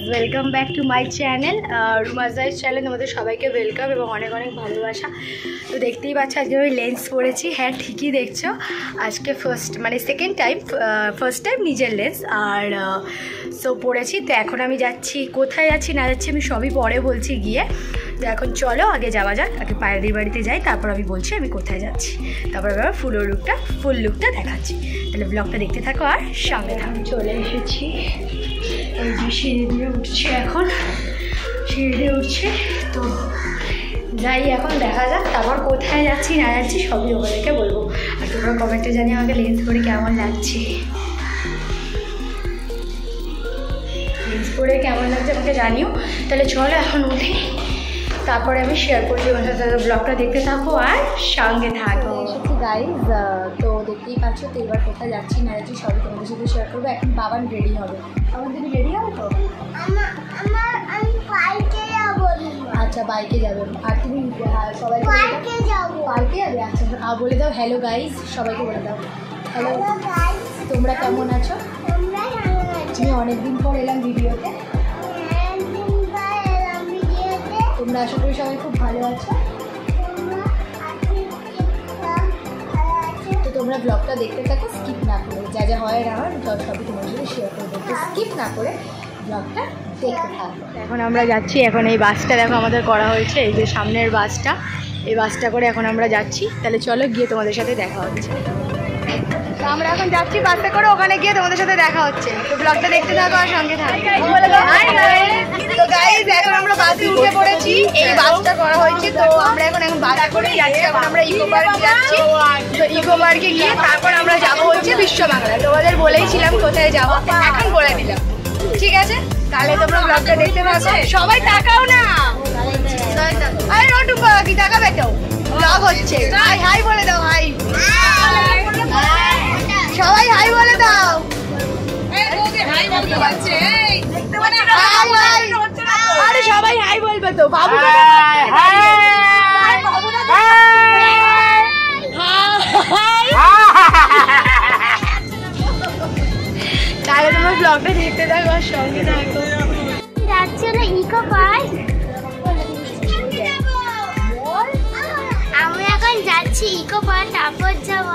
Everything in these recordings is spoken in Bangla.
Welcome back to my channel রুমাজাইজ চ্যানেল। তোমাদের সবাইকে ওয়েলকাম এবং অনেক অনেক ভালোবাসা। তো দেখতেই পাচ্ছ আজকে আমি লেন্স পরেছি। হ্যাঁ ঠিকই দেখছো, আজকে ফার্স্ট টাইম নিজের লেন্স আর সো পরেছি। তো এখন আমি যাচ্ছি, কোথায় যাচ্ছি না যাচ্ছি আমি সবই পরে বলছি গিয়ে। তো এখন চলো আগে যাওয়া যাক, আগে পায়েদের বাড়িতে যাই, তারপর আমি বলছি আমি কোথায় যাচ্ছি, তারপর আবার ফুল লুকটা দেখাচ্ছি। তাহলে ব্লগটা দেখতে থাকো আর সঙ্গে থাকো। চলে এসেছি, এই যে সিঁড়ি দিয়ে উঠছে, এখন সিঁড়ি দিয়ে উঠছে। তো যাই এখন দেখা যাক, তারপর কোথায় যাচ্ছি না যাচ্ছি সবই ওদেরকে বলবো। আর তোমরা কমেন্টে জানি আমাকে লেন্স পরে কেমন লাগছে, লেন্স পরে কেমন লাগছে আমাকে জানিও। তাহলে চলো এখন উঠি, তারপরে আমি শেয়ার করছি তোমার সাথে। ব্লগটা দেখতে থাকো আর সঙ্গে থাকো। এসেছি গাইজ, তো দেখতেই পাচ্ছ। তো এবার কোথায় যাচ্ছি না যাচ্ছি সবই তোমাদের সাথে শেয়ার করবো। এখন বাবান রেডি হবে, আমার তুমি রেডি হবে তো? আচ্ছা বাইকে যাবে, আর তুমি সবাই পার্কে যাবে? আচ্ছা বলে দাও হ্যালো গাইজ, সবাইকে বলে দাও হ্যালো। তোমরা কেমন আছো? আমি অনেকদিন পর এলাম ভিডিওতে, তোমরা আশা করি সবাই খুব ভালো আছো। তো তোমরা ব্লগটা দেখতে থাকো স্কিপ না করে, যা যা হয় না হয় সবই তোমার সাথে শেয়ার করবো। তো স্কিপ না করে ব্লগটা দেখতে থাকো। এখন আমরা যাচ্ছি, এখন এই বাসটা দেখো আমাদের করা হয়েছে, এই যে সামনের বাসটা, এই বাসটা করে এখন আমরা যাচ্ছি। তাহলে চলো গিয়ে তোমাদের সাথে দেখা হচ্ছে। তো আমরা এখন যাচ্ছি বাসে করে, ওখানে গিয়ে তোমাদের সাথে দেখা হচ্ছে। তো ব্লগটা দেখতে থাকো আর সঙ্গে থাকো। তো গাইজ এখন আমরা বাসে উঠে পড়েছি, এই বাসটা করা হয়েছে। তো আমরা এখন বাসে করে যাচ্ছি, এখন আমরা ইকো পার্কে যাচ্ছি। তো ইকো পার্কে গিয়ে তারপর আমরা যাবো হচ্ছে বিশ্ব বাংলা। তোমাদের বলেইছিলাম কোথায় যাবো, এখন বলে দিলাম, ঠিক আছে? তাহলে তোমরা ব্লগটা দেখতে পাচ্ছ। সবাই তাকাও না, আরে রটু কি তাকাবে তো, ব্লগ হচ্ছে। হাই হাই বলে দাও, হাই সবাই হাই বলে দাও। আরে সবাই হাই বলবে তো, বাবু তাহলে তোমার ব্লগটা দেখতে থাকো আর সঙ্গে থাকো। যাচ্ছে না ইকো পার্ক, আমি এখন যাচ্ছি ইকো পার্ক, তারপর যাবো।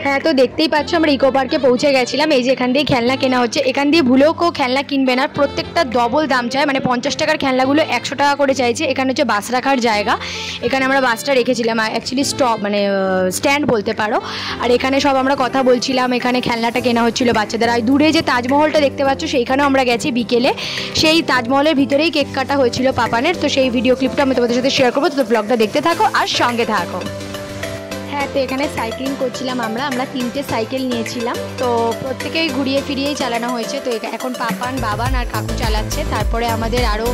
হ্যাঁ তো দেখতেই পাচ্ছ আমরা ইকো পার্কে পৌঁছে গেছিলাম। এই যে এখান দিয়ে খেলনা কেনা হচ্ছে, এখান দিয়ে ভুলেও কেউ খেলনা কিনবে না, প্রত্যেকটা ডবল দাম চায়, মানে 50 টাকার খেলনাগুলো 100 টাকা করে চাইছে। এখানে হচ্ছে বাস রাখার জায়গা, এখানে আমরা বাসটা রেখেছিলাম, অ্যাকচুয়ালি স্টপ মানে স্ট্যান্ড বলতে পারো। আর এখানে সব আমরা কথা বলছিলাম, এখানে খেলনাটা কেনা হচ্ছিল বাচ্চাদের। আর দূরে যে তাজমহলটা দেখতে পাচ্ছ সেইখানেও আমরা গেছি বিকেলে, সেই তাজমহলের ভিতরেই কেক কাটা হয়েছিল পাপানের। তো সেই ভিডিও ক্লিপটা আমি তোমাদের সাথে শেয়ার করবো। তো ব্লগটা দেখতে থাকো আর সঙ্গে থাকো। হ্যাঁ তো এখানে সাইক্লিং করছিলাম আমরা 3টে সাইকেল নিয়েছিলাম, তো প্রত্যেকেই ঘুরিয়ে ফিরিয়েই চালানো হয়েছে। তো এখন বাবান আর কাকু চালাচ্ছে, তারপরে আমাদের আরও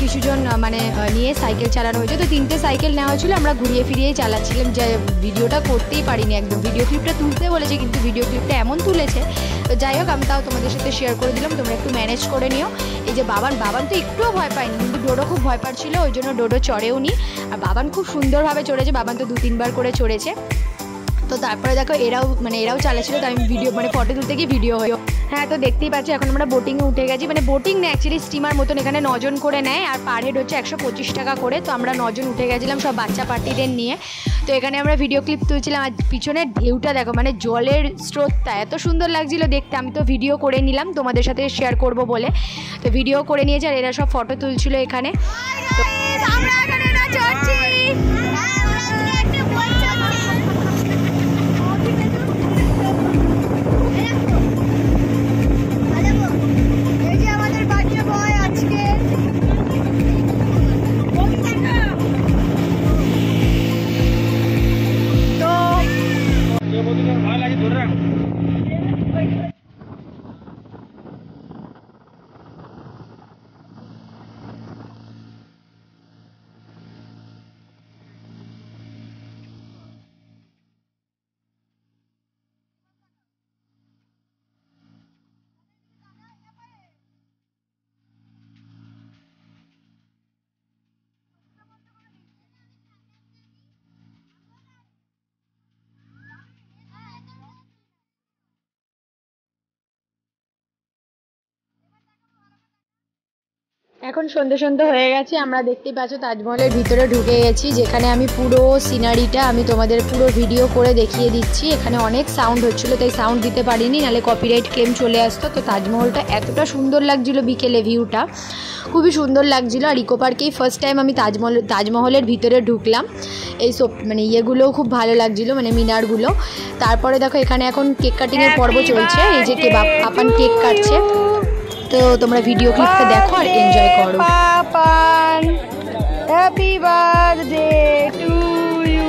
কিছুজন মানে নিয়ে সাইকেল চালানো হয়েছে। তো 3টে সাইকেল নেওয়া হয়েছিল, আমরা ঘুরিয়ে ফিরিয়েই চালাচ্ছিলাম। যে ভিডিওটা করতেই পারিনি একদম, ভিডিও ক্লিপটা তুলতে বলেছে কিন্তু ভিডিও ক্লিপটা এমন তুলেছে। তো যাই হোক আমি তাও তোমাদের সাথে শেয়ার করে দিলাম, তোমরা একটু ম্যানেজ করে নিও। এই যে বাবান তো একটুও ভয় পায়নি, কিন্তু ডোডো খুব ভয় পাচ্ছিল, ওই জন্য ডোডো চড়েও নি। আর বাবান খুব সুন্দরভাবে চড়েছে, বাবান তো 2-3 বার করে চড়েছে। তো তারপরে দেখো এরাও চালাচ্ছিল, তো আমি ভিডিও মানে ফটো তুলতে গিয়ে ভিডিও হয়ে। হ্যাঁ তো দেখতেই পাচ্ছি এখন আমরা বোটিংয়ে উঠে গেছি, মানে বোটিং না অ্যাকচুয়ালি স্টিমার মতন, এখানে 9 জন করে নেয় আর পার হেড হচ্ছে 125 টাকা করে। তো আমরা 9 জন উঠে গেছিলাম সব বাচ্চা পার্টিদের নিয়ে। তো এখানে আমরা ভিডিও ক্লিপ তুলছিলাম, আর পিছনের ঢেউটা দেখো, মানে জলের স্রোতটা এত সুন্দর লাগছিল দেখতে। আমি তো ভিডিও করে নিলাম তোমাদের সাথে শেয়ার করব বলে, তো ভিডিও করে নিয়েছে। আর এরা সব ফটো তুলছিল এখানে। আমরা এখানে চড়ছি। এখন সন্ধ্যে সন্ধ্যে হয়ে গেছে, আমরা দেখতেই পাচ্ছ তাজমহলের ভিতরে ঢুকে গেছি, যেখানে আমি পুরো সিনারিটা আমি তোমাদের পুরো ভিডিও করে দেখিয়ে দিচ্ছি। এখানে অনেক সাউন্ড হচ্ছিল, তাই সাউন্ড দিতে পারিনি, নাহলে কপিরাইট ক্লেম চলে আসতো। তো তাজমহলটা এতটা সুন্দর লাগছিল বিকেলে, ভিউটা খুবই সুন্দর লাগছিল। আর ইকো পার্কেই ফার্স্ট টাইম আমি তাজমহলের ভিতরে ঢুকলাম। এই সব মানে ইয়েগুলোও খুব ভালো লাগছিল, মানে মিনারগুলো। তারপরে দেখো এখানে এখন কেক কাটিংয়ের পর্ব চলছে, এই যে পাপান কেক কাটছে। তো তোমরা ভিডিও ক্লিপটা দেখো আর এনজয় করো। Papan happy birthday to you,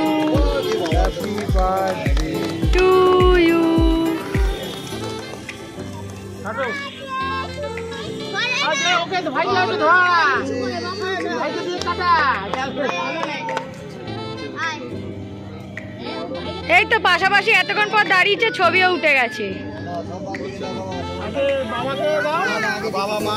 happy birthday to you. Okay তো ভাই যাও তো ধোয়া ভাই তো দিয়ে কাটা। এই তো পাশাপাশি এতক্ষণ পর দাঁড়িয়েছে, ছবিও উঠে গেছে। বাবা মা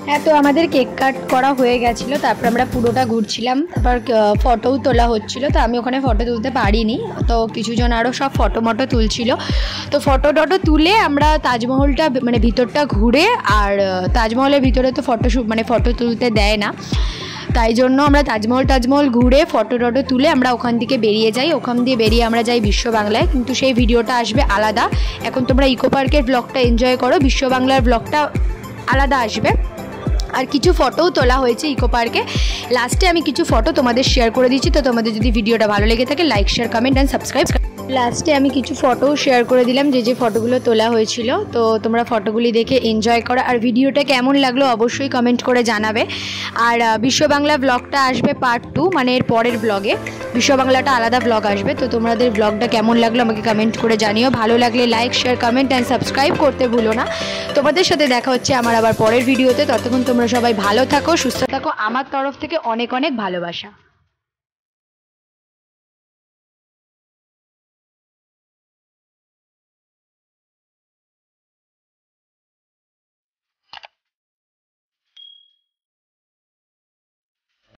হ্যাঁ, তো আমাদের কেক কাট করা হয়ে গেছিলো, তারপর আমরা পুরোটা ঘুরছিলাম, তারপর ফটোও তোলা হচ্ছিলো। তো আমি ওখানে ফটো তুলতে পারিনি, তো কিছুজন আরও সব ফটো মটো তুলছিল। তো ফটো টটো তুলে আমরা তাজমহলটা মানে ভিতরটা ঘুরে, আর তাজমহলের ভিতরে তো ফটো তুলতে দেয় না, তাই জন্য আমরা তাজমহল ঘুরে ফটো টটো তুলে আমরা ওখান থেকে বেরিয়ে যাই। ওখান দিয়ে বেরিয়ে আমরা যাই বিশ্ব বাংলায়, কিন্তু সেই ভিডিওটা আসবে আলাদা। এখন তোমরা ইকো পার্কের ব্লগটা এনজয় করো, বিশ্ব বাংলার ব্লগটা আলাদা আসবে। আর কিছু ফটোও তোলা হয়েছে ইকো পার্কে, লাস্টে আমি কিছু ফটো তোমাদের শেয়ার করে দিচ্ছি। তো তোমাদের যদি ভিডিওটা ভালো লেগে থাকে like share comment and subscribe. লাস্টে আমি কিছু ফটোও শেয়ার করে দিলাম, যে ফটোগুলো তোলা হয়েছিল। তো তোমরা ফটোগুলি দেখে এনজয় করো, আর ভিডিওটা কেমন লাগলো অবশ্যই কমেন্ট করে জানাবে। আর বিশ্ব বাংলা ব্লগটা আসবে পার্ট 2, মানে এর পরের ব্লগে বিশ্ব বাংলাটা আলাদা ব্লগ আসবে। তো তোমাদের ব্লগটা কেমন লাগলো আমাকে কমেন্ট করে জানিও। ভালো লাগলে like share comment and subscribe করতে ভুলো না। তোমাদের সাথে দেখা হচ্ছে আমার আবার পরের ভিডিওতে। ততক্ষণ তোমরা সবাই ভালো থাকো, সুস্থ থাকো। আমার তরফ থেকে অনেক অনেক ভালোবাসা।